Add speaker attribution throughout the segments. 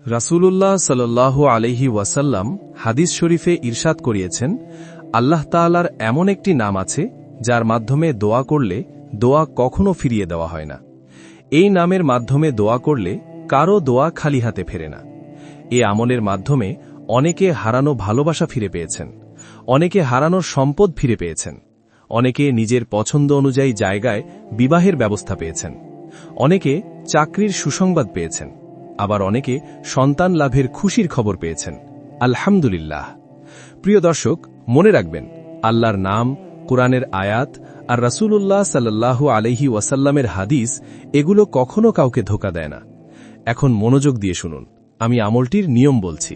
Speaker 1: রাসূলুল্লাহ সাল্লাল্লাহু আলাইহি ওয়াসাল্লাম হাদিস শরীফে ইরশাদ করিয়েছেন, আল্লাহ তাআলার এমন একটি নাম আছে যার মাধ্যমে দোয়া করলে দোয়া কখনো ফিরিয়ে দেওয়া হয় না। এই নামের মাধ্যমে দোয়া করলে কারো দোয়া খালি হাতে ফেরে না। এ আমলের মাধ্যমে অনেকে হারানো ভালোবাসা ফিরে পেয়েছেন, অনেকে হারানোর সম্পদ ফিরে পেয়েছেন, অনেকে নিজের পছন্দ অনুযায়ী জায়গায় বিবাহের ব্যবস্থা পেয়েছেন, অনেকে চাকরির সুসংবাদ পেয়েছেন, আবার অনেকে সন্তান লাভের খুশির খবর পেয়েছেন। আলহামদুলিল্লাহ। প্রিয় দর্শক, মনে রাখবেন, আল্লাহর নাম, কুরআনের আয়াত আর রাসূলুল্লাহ সাল্লাল্লাহু আলাইহি ওয়াসাল্লামের হাদিস এগুলো কখনো কাউকে ধোঁকা দেয় না। এখন মনোযোগ দিয়ে শুনুন, আমি আমলটির নিয়ম বলছি।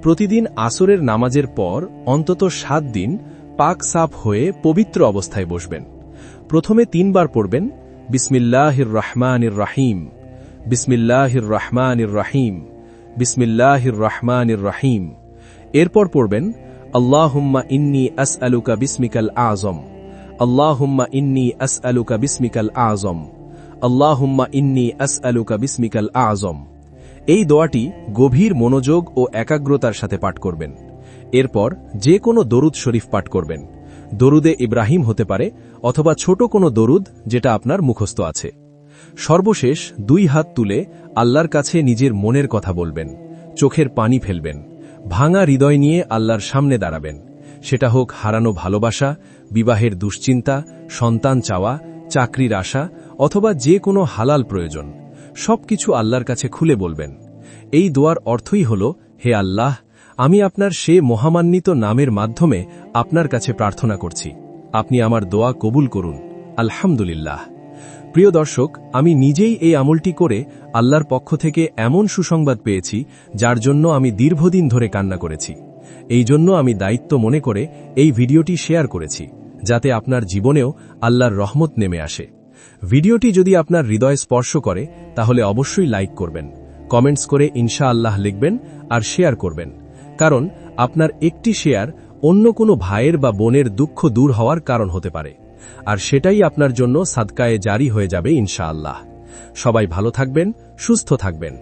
Speaker 1: প্রতিদিন আসরের নামাজের পর অন্তত 7 দিন পাক সাফ হয়ে পবিত্র অবস্থায় বসবেন। প্রথমে 3 বার পড়বেন বিসমিল্লাহির রহমানির রহিম, বিসমিল্লাহির রহমানির রহিম, বিসমিল্লাহির রহমানির রহিম। এরপর পড়বেন আল্লাহুম্মা ইন্নী আসআলুকা বিসমিকাল আযম, আল্লাহুম্মা ইন্নী আসআলুকা বিসমিকাল আযম, আল্লাহুম্মা ইন্নী আসআলুকা বিসমিকাল আযম। এই দোয়াটি গভীর মনোযোগ ও একাগ্রতার সাথে পাঠ করবেন। এরপর যে কোনো দরুদ শরীফ পাঠ করবেন। দরুদে ইব্রাহিম হতে পারে অথবা ছোট কোনো দরুদ যেটা আপনার মুখস্থ আছে। সর্বশেষ 2 হাত তুলে আল্লাহর কাছে নিজের মনের কথা বলবেন, চোখের পানি ফেলবেন, ভাঙা হৃদয় নিয়ে আল্লাহর সামনে দাঁড়াবেন। সেটা হোক হারানো ভালোবাসা, বিবাহের দুশ্চিন্তা, সন্তান চাওয়া, চাকরির আশা অথবা যে কোনো হালাল প্রয়োজন, সবকিছু আল্লাহর কাছে খুলে বলবেন। এই দোয়ার অর্থই হল, হে আল্লাহ, আমি আপনার সে মহামান্বিত নামের মাধ্যমে আপনার কাছে প্রার্থনা করছি, আপনি আমার দোয়া কবুল করুন। আলহামদুলিল্লাহ। প্রিয় দর্শক, আমি নিজেই এই আমলটি করে আল্লাহর পক্ষ থেকে এমন সুসংবাদ পেয়েছি যার জন্য আমি দীর্ঘদিন ধরে কান্না করেছি। এই জন্য আমি দায়িত্ব মনে করে এই ভিডিওটি শেয়ার করেছি, যাতে আপনার জীবনেও আল্লাহর রহমত নেমে আসে। ভিডিওটি যদি আপনার হৃদয় স্পর্শ করে তাহলে অবশ্যই লাইক করবেন, কমেন্টস করে ইনশাআল্লাহ লিখবেন আর শেয়ার করবেন, কারণ আপনার একটি শেয়ার অন্য কোনো ভাইয়ের বা বোনের দুঃখ দূর হওয়ার কারণ হতে পারে, আর সেটাই আপনার জন্য সাদকায়ে জারি হয়ে যাবে ইনশাআল্লাহ। সবাই ভালো থাকবেন, সুস্থ থাকবেন।